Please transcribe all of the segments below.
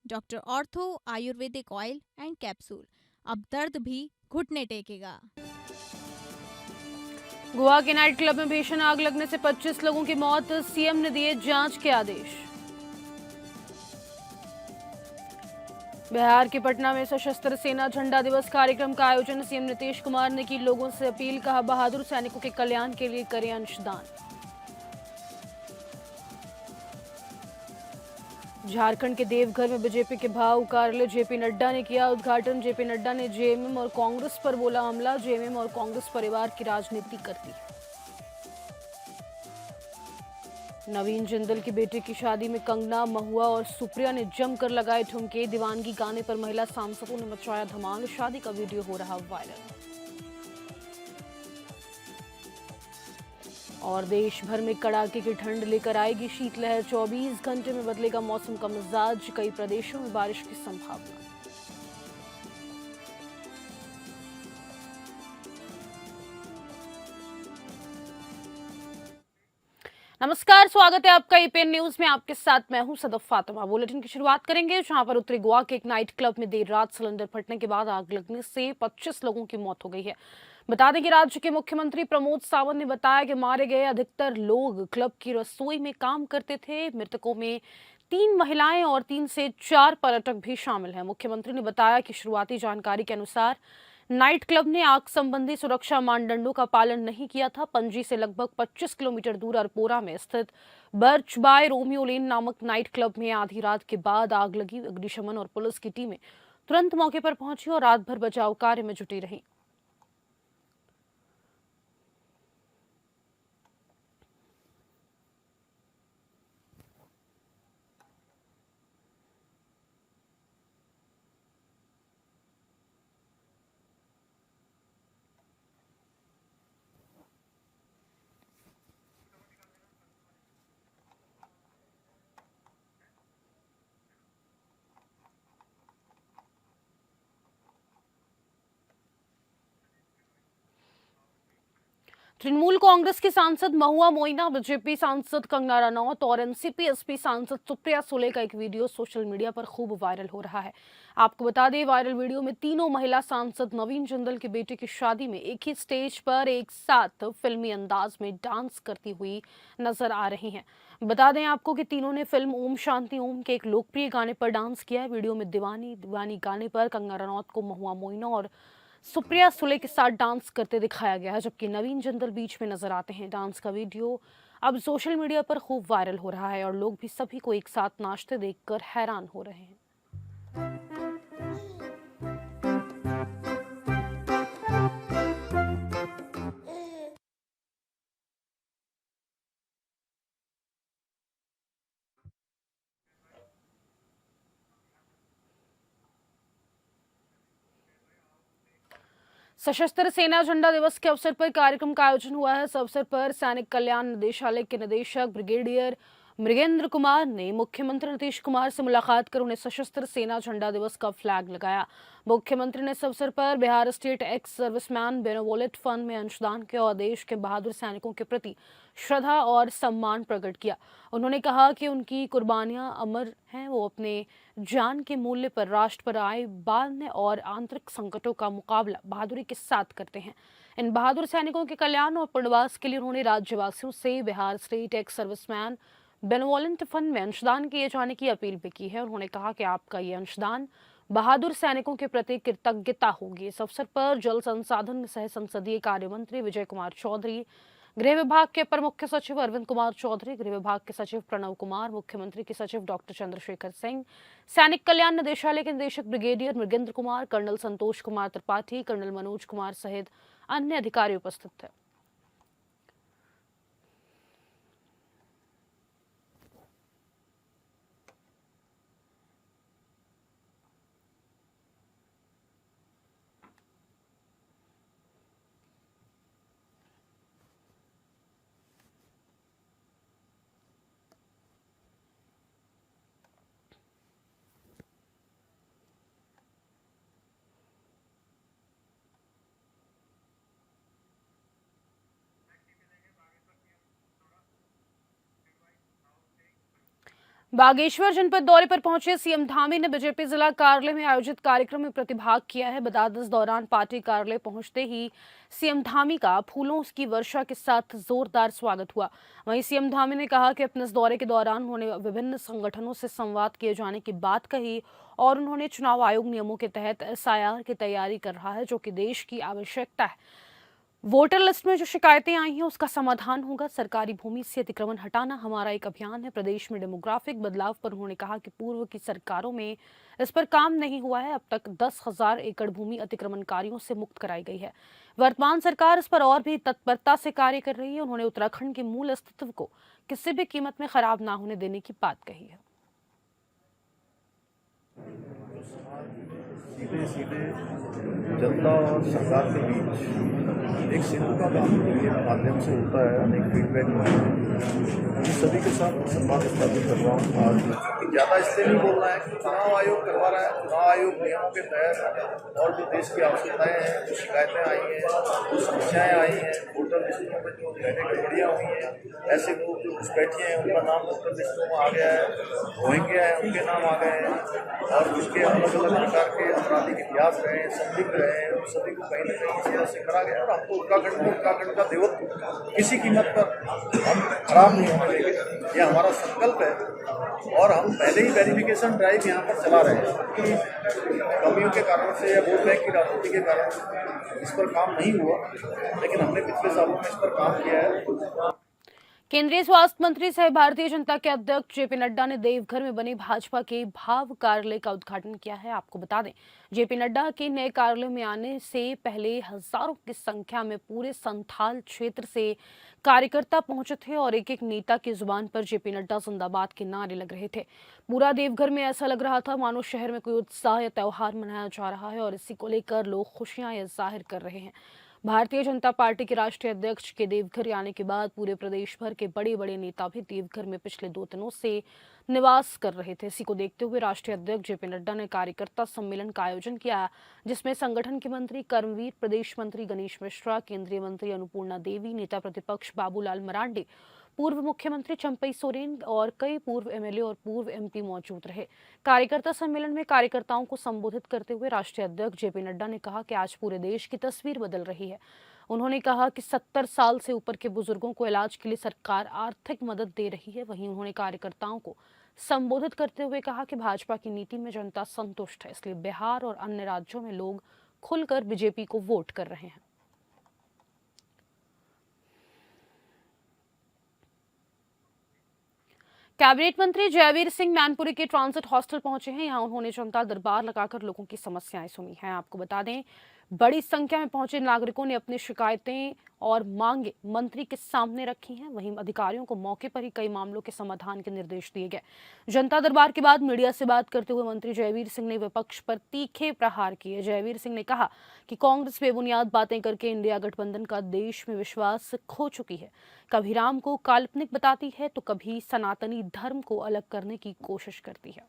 Doctor ortho Ayurvedic oil and capsule. अब दर्द भी घुटने टेकेगा। गोवा के नाइट क्लब में भीषण आग लगने से 25 लोगों की मौत, सीएम ने दिए जांच के आदेश। बिहार के पटना में सशस्त्र सेना झंडा दिवस कार्यक्रम का आयोजन, सीएम नीतीश कुमार ने की लोगों से अपील, कहा बहादुर सैनिकों के कल्याण के लिए करें अंशदान। झारखंड के देवघर में बीजेपी के भाव कार्यालय जेपी नड्डा ने किया उद्घाटन। जेपी नड्डा ने जेएमएम और कांग्रेस पर बोला हमला, जेएमएम और कांग्रेस परिवार की राजनीति करती। नवीन जिंदल की बेटे की शादी में कंगना, महुआ और सुप्रिया ने जमकर लगाए ठुमके, दीवानगी गाने पर महिला सांसदों ने मचाया धमाल, शादी का वीडियो हो रहा वायरल। और देश भर में कड़ाके की ठंड लेकर आएगी शीतलहर, 24 घंटे में बदलेगा मौसम का मिजाज, कई प्रदेशों में बारिश की संभावना। नमस्कार, स्वागत है आपका ईपीएन न्यूज में। आपके साथ मैं हूं सदफ फातिमा। बुलेटिन की शुरुआत करेंगे जहां पर उत्तरी गोवा के एक नाइट क्लब में देर रात सिलेंडर फटने के बाद आग लगने से 25 लोगों की मौत हो गई है। बता दें कि राज्य के मुख्यमंत्री प्रमोद सावंत ने बताया कि मारे गए अधिकतर लोग क्लब की रसोई में काम करते थे। मृतकों में 3 महिलाएं और 3 से 4 पर्यटक भी शामिल हैं। मुख्यमंत्री ने बताया कि शुरुआती जानकारी के अनुसार नाइट क्लब ने आग संबंधी सुरक्षा मानदंडों का पालन नहीं किया था। पणजी से लगभग 25 किलोमीटर दूर अरपोरा में स्थित बर्च बाय रोमियो लेन नामक नाइट क्लब में आधी रात के बाद आग लगी। अग्निशमन और पुलिस की टीमें तुरंत मौके पर पहुंची और रात भर बचाव कार्य में जुटी रही। तृणमूल कांग्रेस की सांसद महुआ मोइना, बीजेपी सांसद कंगना रनौत और एनसीपी एसपी सांसद सुप्रिया सुले का एक वीडियो सोशल मीडिया पर खूब वायरल हो रहा है। आपको बता दें, वायरल वीडियो में तीनों महिला सांसद नवीन जिंदल के बेटे की शादी में एक ही स्टेज पर एक साथ फिल्मी अंदाज में डांस करती हुई नजर आ रही हैं। बता दें आपको कि तीनों ने फिल्म ओम शांति ओम के एक लोकप्रिय गाने पर डांस किया है। वीडियो में दीवानी दीवानी गाने पर कंगना रनौत को महुआ मोइना और सुप्रिया सुले के साथ डांस करते दिखाया गया है, जबकि नवीन जिंदल बीच में नजर आते हैं। डांस का वीडियो अब सोशल मीडिया पर खूब वायरल हो रहा है और लोग भी सभी को एक साथ नाचते देखकर हैरान हो रहे हैं। सशस्त्र सेना झंडा दिवस के अवसर पर कार्यक्रम का आयोजन हुआ है। इस अवसर पर सैनिक कल्याण निदेशालय के निदेशक ब्रिगेडियर मृगेंद्र कुमार ने मुख्यमंत्री नीतीश कुमार से मुलाकात कर उन्हें सशस्त्र सेना झंडा दिवस का फ्लैग लगाया। मुख्यमंत्री ने इस अवसर पर Bihar state ex serviceman benevolent fund में अंशदान किया और देश के बहादुर सैनिकों के प्रति श्रद्धा और सम्मान प्रकट किया। उन्होंने कहा कि उनकी कुर्बानियां अमर हैं। वो अपने जान के मूल्य पर राष्ट्र पर आए बांधने और आंतरिक संकटों का मुकाबला बहादुरी के साथ करते हैं। इन बहादुर सैनिकों के कल्याण और पुनर्वास के लिए उन्होंने राज्यवासियों से Bihar state ex serviceman benevolent fund में अंशदान किए जाने की अपील भी की है। उन्होंने कहा कि आपका ये अंशदान बहादुर सैनिकों के प्रति कृतज्ञता होगी। इस अवसर पर जल संसाधन सह संसदीय कार्य मंत्री विजय कुमार चौधरी, गृह विभाग के अपर मुख्य सचिव अरविंद कुमार चौधरी, गृह विभाग के सचिव प्रणव कुमार, मुख्यमंत्री के सचिव डॉक्टर चंद्रशेखर सिंह, सैनिक कल्याण निदेशालय के निदेशक brigadier Mrigendra Kumar, colonel Santosh Kumar Tripathi, colonel Manoj Kumar सहित अन्य अधिकारी उपस्थित थे। बागेश्वर जनपद दौरे पर पहुंचे सीएम धामी ने बीजेपी जिला कार्यालय में आयोजित कार्यक्रम में प्रतिभाग किया है। इस दौरान पार्टी कार्यालय पहुंचते ही सीएम धामी का फूलों की वर्षा के साथ जोरदार स्वागत हुआ। वहीं सीएम धामी ने कहा कि अपने इस दौरे के दौरान उन्होंने विभिन्न संगठनों से संवाद किए जाने की बात कही और उन्होंने चुनाव आयोग नियमों के तहत एसआईआर की तैयारी कर रहा है, जो कि देश की आवश्यकता है। वोटर लिस्ट में जो शिकायतें आई हैं उसका समाधान होगा। सरकारी भूमि से अतिक्रमण हटाना हमारा एक अभियान है। प्रदेश में डेमोग्राफिक बदलाव पर उन्होंने कहा कि पूर्व की सरकारों में इस पर काम नहीं हुआ है। अब तक 10,000 एकड़ भूमि अतिक्रमणकारियों से मुक्त कराई गई है। वर्तमान सरकार इस पर और भी तत्परता से कार्य कर रही है। उन्होंने उत्तराखंड के मूल अस्तित्व को किसी भी कीमत में खराब ना होने देने की बात कही है। सीधे सीधे जनता और सरकार के बीच एक सेतु का काम के माध्यम से होता है। अनेक फीडबैक मैं सभी के साथ संवाद स्थापित कर रहा हूँ। आज ज़्यादा इसलिए नहीं बोलना है कि चुनाव आयोग करवा रहा है। चुनाव आयोग नियमों के तहत और जो देश की आवश्यकताएं हैं, जो शिकायतें आई हैं, जो समस्याएं आई हैं, वोटर लिस्टों में जो गड़बड़ियाँ हुई हैं, ऐसे लोग जो घुसपैठिए हैं उनका नाम वोटर लिस्टों में आ गया है, रोहिंग्या है उनके नाम आ गए हैं, और उसके अलग अलग प्रकार के आपराधिक इतिहास रहे हैं, संदिग्ध रहे हैं, उन सभी को कहीं न कहीं इस तरह से करा गया। और हमको उत्तराखंड का देवत्व किसी कीमत पर हम खराब नहीं होने देंगे, ये हमारा संकल्प है। और हम पहले ही वेरिफिकेशन ड्राइव यहाँ पर चला रहे हैं कि कमियों के कारण से या वोट बैंक की राजनीति के कारण से इस पर काम नहीं हुआ, लेकिन हमने पिछले सालों में इस पर काम किया है। केंद्रीय स्वास्थ्य मंत्री सह भारतीय जनता के अध्यक्ष जेपी नड्डा ने देवघर में बने भाजपा के भाव कार्यालय का उद्घाटन किया है। आपको बता दें, जेपी नड्डा के नए कार्यालय में आने से पहले हजारों की संख्या में पूरे संथाल क्षेत्र से कार्यकर्ता पहुंचे थे और एक एक नेता की जुबान पर जेपी नड्डा जिंदाबाद के नारे लग रहे थे। पूरा देवघर में ऐसा लग रहा था मानो शहर में कोई उत्साह या त्योहार मनाया जा रहा है और इसी को लेकर लोग खुशियां जाहिर कर रहे हैं। भारतीय जनता पार्टी के राष्ट्रीय अध्यक्ष के देवघर आने के बाद पूरे प्रदेश भर के बड़े बड़े नेता भी देवघर में पिछले 2 दिनों से निवास कर रहे थे। इसी को देखते हुए राष्ट्रीय अध्यक्ष जेपी नड्डा ने कार्यकर्ता सम्मेलन का आयोजन किया, जिसमें संगठन के मंत्री कर्मवीर, प्रदेश मंत्री गणेश मिश्रा, केंद्रीय मंत्री अन्नपूर्णा देवी, नेता प्रतिपक्ष बाबूलाल मरांडी, पूर्व मुख्यमंत्री चंपई सोरेन और कई पूर्व एमएलए और पूर्व एमपी मौजूद रहे। कार्यकर्ता सम्मेलन में कार्यकर्ताओं को संबोधित करते हुए राष्ट्रीय अध्यक्ष जेपी नड्डा ने कहा कि आज पूरे देश की तस्वीर बदल रही है। उन्होंने कहा कि 70 साल से ऊपर के बुजुर्गों को इलाज के लिए सरकार आर्थिक मदद दे रही है। वहीं उन्होंने कार्यकर्ताओं को संबोधित करते हुए कहा कि भाजपा की नीति में जनता संतुष्ट है, इसलिए बिहार और अन्य राज्यों में लोग खुलकर बीजेपी को वोट कर रहे हैं। कैबिनेट मंत्री जयवीर सिंह मैनपुरी के ट्रांजिट हॉस्टल पहुंचे हैं। यहां उन्होंने जनता दरबार लगाकर लोगों की समस्याएं सुनी हैं। आपको बता दें, बड़ी संख्या में पहुंचे नागरिकों ने अपनी शिकायतें और मांगे मंत्री के सामने रखी हैं। वहीं अधिकारियों को मौके पर ही कई मामलों के समाधान के निर्देश दिए गए। जनता दरबार के बाद मीडिया से बात करते हुए मंत्री जयवीर सिंह ने विपक्ष पर तीखे प्रहार किए। जयवीर सिंह ने कहा कि कांग्रेस बेबुनियाद बातें करके इंडिया गठबंधन का देश में विश्वास खो चुकी है। कभी राम को काल्पनिक बताती है तो कभी सनातनी धर्म को अलग करने की कोशिश करती है।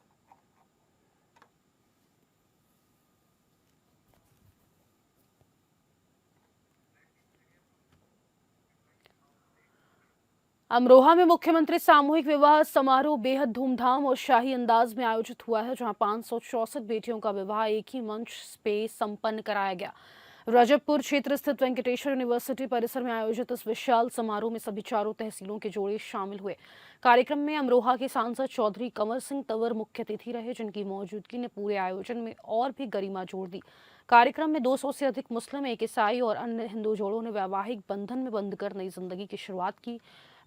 अमरोहा में मुख्यमंत्री सामूहिक विवाह समारोह बेहद धूमधाम और शाही अंदाज में आयोजित हुआ है, जहां 564 बेटियों का विवाह एक ही मंच पे संपन्न कराया गया। रजबपुर क्षेत्र स्थित वेंकटेश्वर यूनिवर्सिटी परिसर में आयोजित इस विशाल समारोह में सभी चारों तहसीलों के जोड़े शामिल हुए। कार्यक्रम में अमरोहा के सांसद चौधरी कंवर सिंह तंवर मुख्य अतिथि रहे, जिनकी मौजूदगी ने पूरे आयोजन में और भी गरिमा जोड़ दी। कार्यक्रम में 200 से अधिक मुस्लिम, एक ईसाई और अन्य हिंदू जोड़ों ने वैवाहिक बंधन में बंधकर नई जिंदगी की शुरुआत की।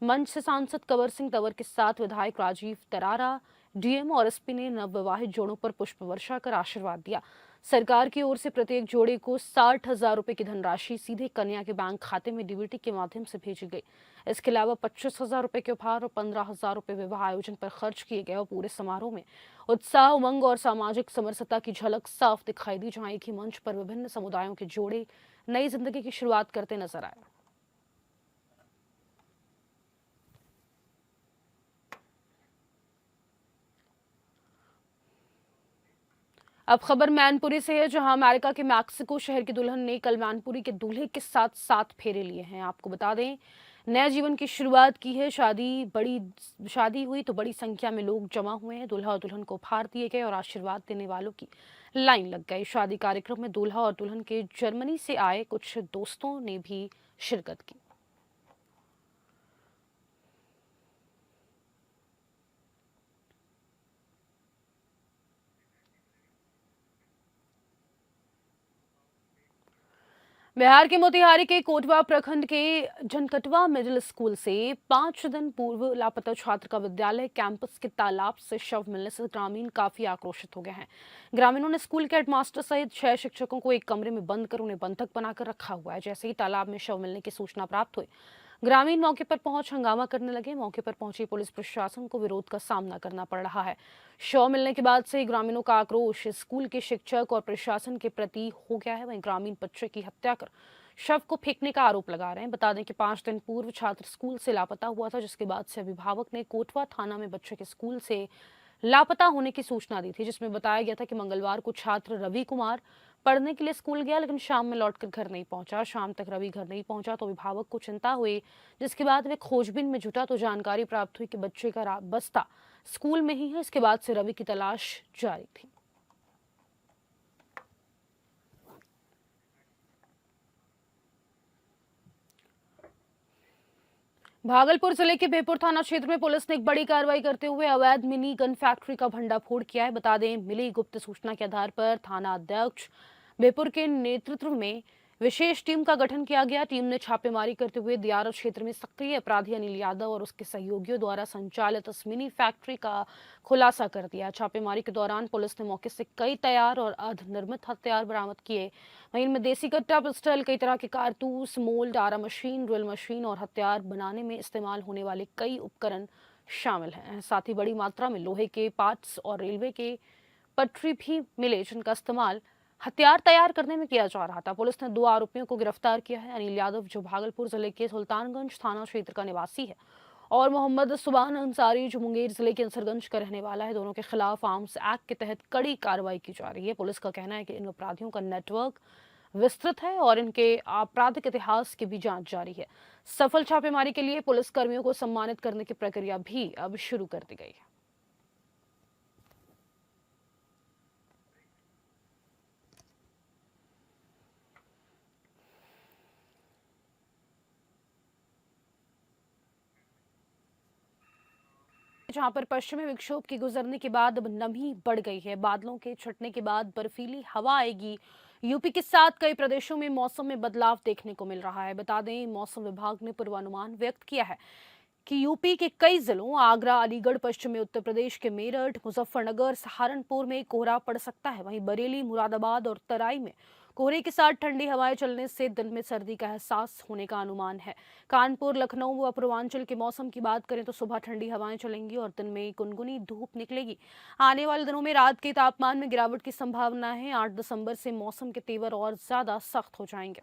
मंच से सांसद कंवर सिंह तंवर के साथ विधायक राजीव तरारा, डीएम और एसपी ने नवविवाहित जोड़ों पर पुष्प वर्षा कर आशीर्वाद दिया। सरकार की ओर से प्रत्येक जोड़े को 60,000 रुपए की धनराशि सीधे कन्या के बैंक खाते में डीबीटी के माध्यम से भेजी गई। इसके अलावा 25,000 रुपए के उपहार और 15,000 रुपए विवाह आयोजन पर खर्च किए गए और पूरे समारोह में उत्साह, उमंग और सामाजिक समरसता की झलक साफ दिखाई दी, जहां एक ही मंच पर विभिन्न समुदायों के जोड़े नई जिंदगी की शुरुआत करते नजर आए। अब खबर मैनपुरी से है, जहां अमेरिका के मैक्सिको शहर की दुल्हन ने कल मैनपुरी के दूल्हे के साथ 7 फेरे लिए हैं। आपको बता दें, नए जीवन की शुरुआत की है। शादी हुई तो बड़ी संख्या में लोग जमा हुए हैं। दूल्हा और दुल्हन को उपहार दिए गए और आशीर्वाद देने वालों की लाइन लग गई। शादी कार्यक्रम में दूल्हा और दुल्हन के जर्मनी से आए कुछ दोस्तों ने भी शिरकत की। बिहार के मोतिहारी के कोटवा प्रखंड के जनकटवा मिडिल स्कूल से 5 दिन पूर्व लापता छात्र का विद्यालय कैंपस के तालाब से शव मिलने से ग्रामीण काफी आक्रोशित हो गए हैं। ग्रामीणों ने स्कूल के हेडमास्टर सहित 6 शिक्षकों को एक कमरे में बंद कर उन्हें बंधक बनाकर रखा हुआ है। जैसे ही तालाब में शव मिलने की सूचना प्राप्त हुई, ग्रामीण मौके पर पहुंच हंगामा करने लगे। मौके पर पहुंची पुलिस प्रशासन को विरोध का सामना करना पड़ रहा है। शव मिलने के बाद से ग्रामीणों का आक्रोश स्कूल के शिक्षक और प्रशासन के प्रति हो गया है। वहीं ग्रामीण बच्चे की हत्या कर शव को फेंकने का आरोप लगा रहे हैं। बता दें कि 5 दिन पूर्व छात्र स्कूल से लापता हुआ था, जिसके बाद से अभिभावक ने कोटवा थाना में बच्चे के स्कूल से लापता होने की सूचना दी थी, जिसमें बताया गया था कि मंगलवार को छात्र रवि कुमार पढ़ने के लिए स्कूल गया, लेकिन शाम में लौटकर घर नहीं पहुंचा। शाम तक रवि घर नहीं पहुंचा तो अभिभावक को चिंता हुई, जिसके बाद वे खोजबीन में जुटा तो जानकारी प्राप्त हुई कि बच्चे का बस्ता स्कूल में ही है। इसके बाद से रवि की तलाश जारी थी। भागलपुर जिले के बेपुर थाना क्षेत्र में पुलिस ने एक बड़ी कार्रवाई करते हुए अवैध मिनी गन फैक्ट्री का भंडाफोड़ किया है। बता दें, मिली गुप्त सूचना के आधार पर थाना अध्यक्ष बेपुर के नेतृत्व में विशेष टीम का गठन किया गया। टीम ने छापेमारी करते हुए दियारा क्षेत्र में सक्रिय अपराधी अनिल यादव और उसके सहयोगियों द्वारा संचालित इस मिनी फैक्ट्री का खुलासा कर दिया। छापेमारी के दौरान पुलिस ने मौके से कई तैयार और अर्धनिर्मित हथियार बरामद किए। वहीं इनमें देसी कट्टा, पिस्टल, कई तरह के कारतूस, मोल्ड, आरा मशीन, ड्रिल मशीन और हथियार बनाने में इस्तेमाल होने वाले कई उपकरण शामिल हैं। साथ ही बड़ी मात्रा में लोहे के पार्ट्स और रेलवे के पटरी भी मिले, जिनका इस्तेमाल हथियार तैयार करने में किया जा रहा था। पुलिस ने 2 आरोपियों को गिरफ्तार किया है। अनिल यादव, जो भागलपुर जिले के सुल्तानगंज थाना क्षेत्र का निवासी है, और मोहम्मद सुबान अंसारी, जो मुंगेर जिले के अंसरगंज का रहने वाला है। दोनों के खिलाफ आर्म्स एक्ट के तहत कड़ी कार्रवाई की जा रही है। पुलिस का कहना है कि इन अपराधियों का नेटवर्क विस्तृत है और इनके आपराधिक इतिहास की भी जांच जारी है। सफल छापेमारी के लिए पुलिस कर्मियों को सम्मानित करने की प्रक्रिया भी अब शुरू कर दी गई है। जहां पर पश्चिमी विक्षोभ के गुजरने के बाद अब नमी बढ़ गई है। बादलों के छटने के बाद बर्फीली हवा आएगी। यूपी के साथ कई प्रदेशों में मौसम में बदलाव देखने को मिल रहा है। बता दें, मौसम विभाग ने पूर्वानुमान व्यक्त किया है कि यूपी के कई जिलों आगरा, अलीगढ़, पश्चिमी उत्तर प्रदेश के मेरठ, मुजफ्फरनगर, सहारनपुर में कोहरा पड़ सकता है। वहीं बरेली, मुरादाबाद और तराई में कोहरे के साथ ठंडी हवाएं चलने से दिन में सर्दी का एहसास होने का अनुमान है। कानपुर, लखनऊ व पूर्वांचल के मौसम की बात करें तो सुबह ठंडी हवाएं चलेंगी और दिन में गुनगुनी धूप निकलेगी। आने वाले दिनों में रात के तापमान में गिरावट की संभावना है। 8 दिसंबर से मौसम के तेवर और ज्यादा सख्त हो जाएंगे।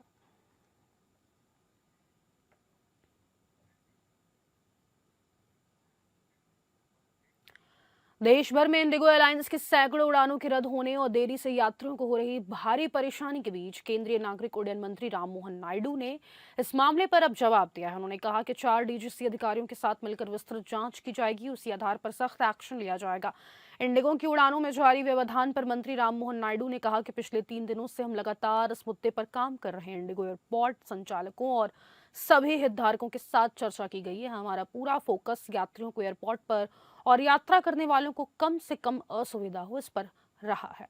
देश भर में इंडिगो एयरलाइंस की सैकड़ों उड़ानों के रद्द होने और देरी से यात्रियों को हो रही भारी परेशानी के बीच केंद्रीय नागरिक उड्डयन मंत्री राममोहन नायडू ने इस मामले पर अब जवाब दिया है। उन्होंने कहा कि 4 डीजीसी अधिकारियों के साथ मिलकर विस्तृत जांच की जाएगी, उसी आधार पर सख्त एक्शन लिया जाएगा। इंडिगो की उड़ानों में जारी व्यवधान पर मंत्री राममोहन नायडू ने कहा कि पिछले 3 दिनों से हम लगातार इस मुद्दे पर काम कर रहे हैं। इंडिगो एयरपोर्ट संचालकों और सभी हितधारकों के साथ चर्चा की गई है। हमारा पूरा फोकस यात्रियों को एयरपोर्ट पर और यात्रा करने वालों को कम से कम असुविधा हो, इस पर रहा है।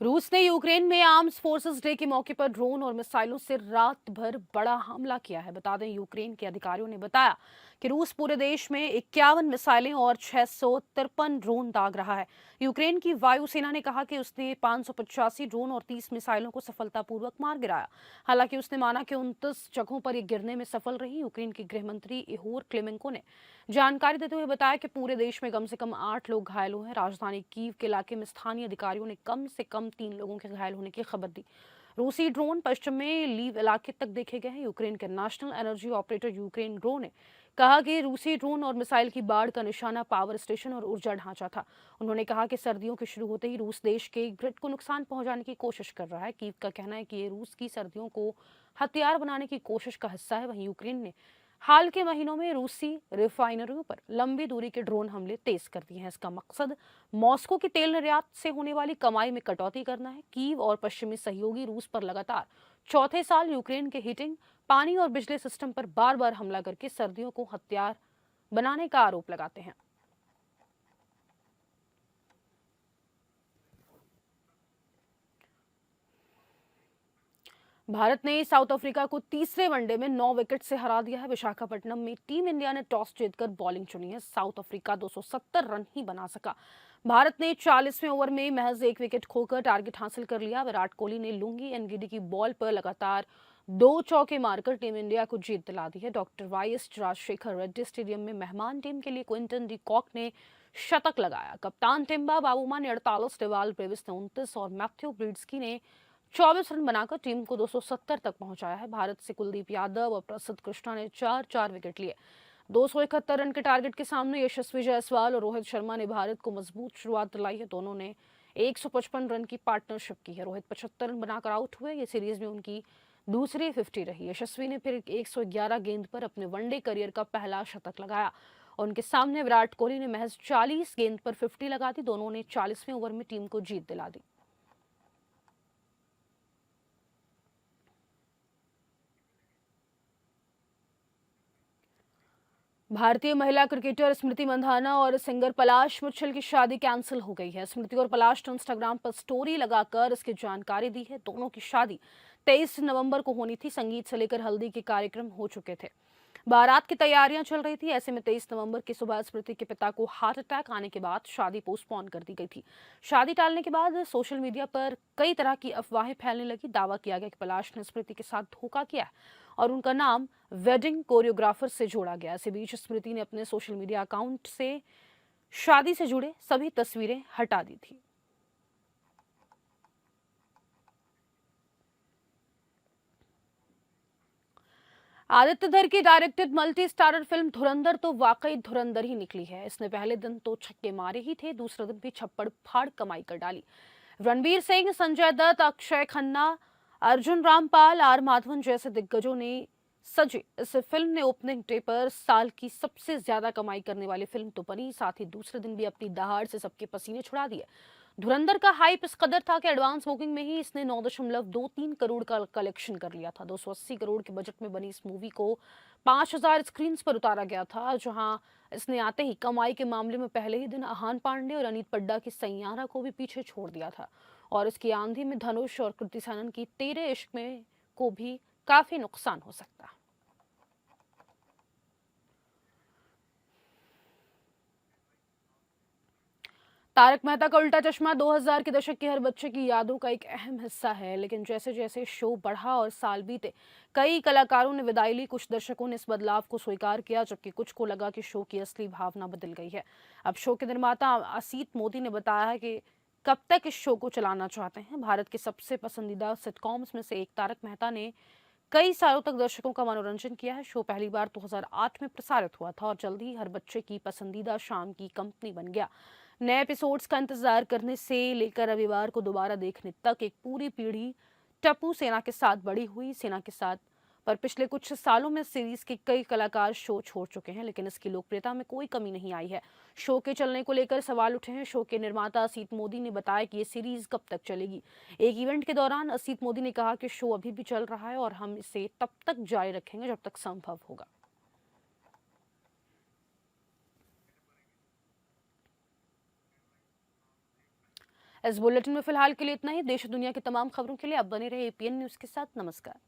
रूस ने यूक्रेन में आर्म्स फोर्सेस डे के मौके पर ड्रोन और मिसाइलों से रात भर बड़ा हमला किया है। बता दें, यूक्रेन के अधिकारियों ने बताया कि रूस पूरे देश में 51 मिसाइलें और 653 ड्रोन दाग रहा है। यूक्रेन की वायुसेना ने कहा कि उसने 585 ड्रोन और 30 मिसाइलों को सफलतापूर्वक मार गिराया। हालांकि उसने माना कि 29 जगहों पर ये गिरने में सफल रही। यूक्रेन के गृह मंत्री इहोर क्लेमेंको ने जानकारी देते हुए बताया कि पूरे देश में कम से कम 8 लोग घायल हुए हैं। राजधानी कीव के इलाके में स्थानीय अधिकारियों ने कम से कम 3 लोगों के घायल होने की खबर दी। रूसी ड्रोन पश्चिम में लीव इलाके तक देखे गए हैं। यूक्रेन के national energy operator Ukraine grow ने कहा कि रूसी ड्रोन और मिसाइल की बाढ़ का निशाना पावर स्टेशन और ऊर्जा ढांचा था। उन्होंने कहा कि सर्दियों के शुरू होते ही रूस देश के ग्रिड को नुकसान पहुंचाने की कोशिश कर रहा है। कीव का कहना है कि ये रूस की सर्दियों को हथियार बनाने की कोशिश का हिस्सा है। वहीं यूक्रेन ने हाल के महीनों में रूसी रिफाइनरियों पर लंबी दूरी के ड्रोन हमले तेज कर दिए हैं। इसका मकसद मॉस्को की तेल निर्यात से होने वाली कमाई में कटौती करना है। कीव और पश्चिमी सहयोगी रूस पर लगातार चौथे साल यूक्रेन के हीटिंग, पानी और बिजली सिस्टम पर बार बार हमला करके सर्दियों को हथियार बनाने का आरोप लगाते हैं। भारत ने साउथ अफ्रीका को तीसरे वनडे में 9 विकेट से हरा दिया है। विशाखापट्टनम में टीम इंडिया ने टॉस जीतकर बॉलिंग चुनी है। साउथ अफ्रीका 270 रन ही बना सका। भारत ने 40वें ओवर में महज 1 विकेट खोकर टारगेट हासिल कर लिया। विराट कोहली ने लुंगी एनगिडी की बॉल पर लगातार 2 चौके मारकर टीम इंडिया को जीत दिला दी है। Doctor YS Rajasekhar Reddy stadium में मेहमान टीम के लिए क्विंटन डी कॉक ने शतक लगाया। कप्तान टिम्बा बावुमा ने 48, डेवाल ब्रेविस ने 29 और मैथ्यू ब्रिड्सकी ने 24 रन बनाकर टीम को 270 तक पहुंचाया है। भारत से कुलदीप यादव और प्रसिद्ध कृष्णा ने 4-4 विकेट लिए। 271 रन के टारगेट के सामने यशस्वी जायसवाल और रोहित शर्मा ने भारत को मजबूत शुरुआत दिलाई है। दोनों ने 155 रन की पार्टनरशिप की है। रोहित 75 रन बनाकर आउट हुए। ये सीरीज में उनकी दूसरी 50 रही। यशस्वी ने फिर 111 गेंद पर अपने वनडे करियर का पहला शतक लगाया और उनके सामने विराट कोहली ने महज 40 गेंद पर 50 लगा दी। दोनों ने 40वें ओवर में टीम को जीत दिला दी। भारतीय महिला क्रिकेटर स्मृति मंधाना और सिंगर पलाश मुच्छल की शादी कैंसिल हो गई है। स्मृति और पलाश ने इंस्टाग्राम पर स्टोरी लगाकर इसकी जानकारी दी है। दोनों की शादी 23 नवंबर को होनी थी। संगीत से लेकर हल्दी के कार्यक्रम हो चुके थे। बारात की तैयारियां चल रही थी। ऐसे में 23 नवंबर की सुबह स्मृति के पिता को हार्ट अटैक आने के बाद शादी पोस्टपोन कर दी गई थी। शादी टालने के बाद सोशल मीडिया पर कई तरह की अफवाहें फैलने लगी। दावा किया गया कि पलाश ने स्मृति के साथ धोखा किया है और उनका नाम वेडिंग कोरियोग्राफर से जोड़ा गया। इसी बीच स्मृति ने अपने सोशल मीडिया अकाउंट से शादी से जुड़े सभी तस्वीरें हटा दी थी। आदित्य धर की डायरेक्टेड मल्टी स्टारर फिल्म धुरंधर तो वाकई धुरंधर ही निकली है। इसने पहले दिन तो छक्के मारे ही थे, दूसरे दिन भी छप्पड़ फाड़ कमाई कर डाली। रणवीर सिंह, संजय दत्त, अक्षय खन्ना, अर्जुन रामपाल, आर माधवन जैसे दिग्गजों ने सजी इस फिल्म ने ओपनिंग डे पर साल की सबसे ज्यादा कमाई करने वाली फिल्म तो बनी, साथ ही दूसरे दिन भी अपनी दहाड़ से सबके पसीने छुड़ा दिए। धुरंधर का हाइप इस कदर था कि एडवांस बुकिंग में ही इसने 9.23 करोड़ का कलेक्शन कर लिया था। 280 करोड़ के बजट में बनी इस मूवी को 5000 स्क्रीन पर उतारा गया था, जहां इसने आते ही कमाई के मामले में पहले ही दिन अहान पांडे और अनीत पड्डा की सैयारा को भी पीछे छोड़ दिया था। और इसकी आंधी में धनुष और कृति सनन की तेरे इश्क में को भी काफी नुकसान हो सकता है। तारक मेहता का उल्टा चश्मा 2000 के दशक के हर बच्चे की यादों का एक अहम हिस्सा है, लेकिन जैसे जैसे शो बढ़ा और साल बीते, कई कलाकारों ने विदाई ली। कुछ दर्शकों ने इस बदलाव को स्वीकार किया, जबकि कुछ को लगा कि शो की असली भावना बदल गई है। अब शो के निर्माता असीत मोदी ने बताया है कि कब तक इस शो को चलाना चाहते हैं। भारत के सबसे पसंदीदा सिटकॉम्स में से एक तारक मेहता ने कई सालों तक दर्शकों का मनोरंजन किया है। शो पहली बार 2008 में प्रसारित हुआ था और जल्द ही हर बच्चे की पसंदीदा शाम की कंपनी बन गया। नए एपिसोड्स का इंतजार करने से लेकर रविवार को दोबारा देखने तक एक पूरी पीढ़ी टप्पू सेना के साथ बड़ी हुई। सेना के साथ पर पिछले कुछ सालों में सीरीज के कई कलाकार शो छोड़ चुके हैं, लेकिन इसकी लोकप्रियता में कोई कमी नहीं आई है। शो के चलने को लेकर सवाल उठे हैं। शो के निर्माता असीत मोदी ने बताया कि ये सीरीज कब तक चलेगी। एक इवेंट के दौरान असीत मोदी ने कहा कि शो अभी भी चल रहा है और हम इसे तब तक जारी रखेंगे जब तक संभव होगा। इस बुलेटिन में फिलहाल के लिए इतना ही। देश दुनिया की तमाम खबरों के लिए आप बने रहे एपीएन न्यूज के साथ। नमस्कार।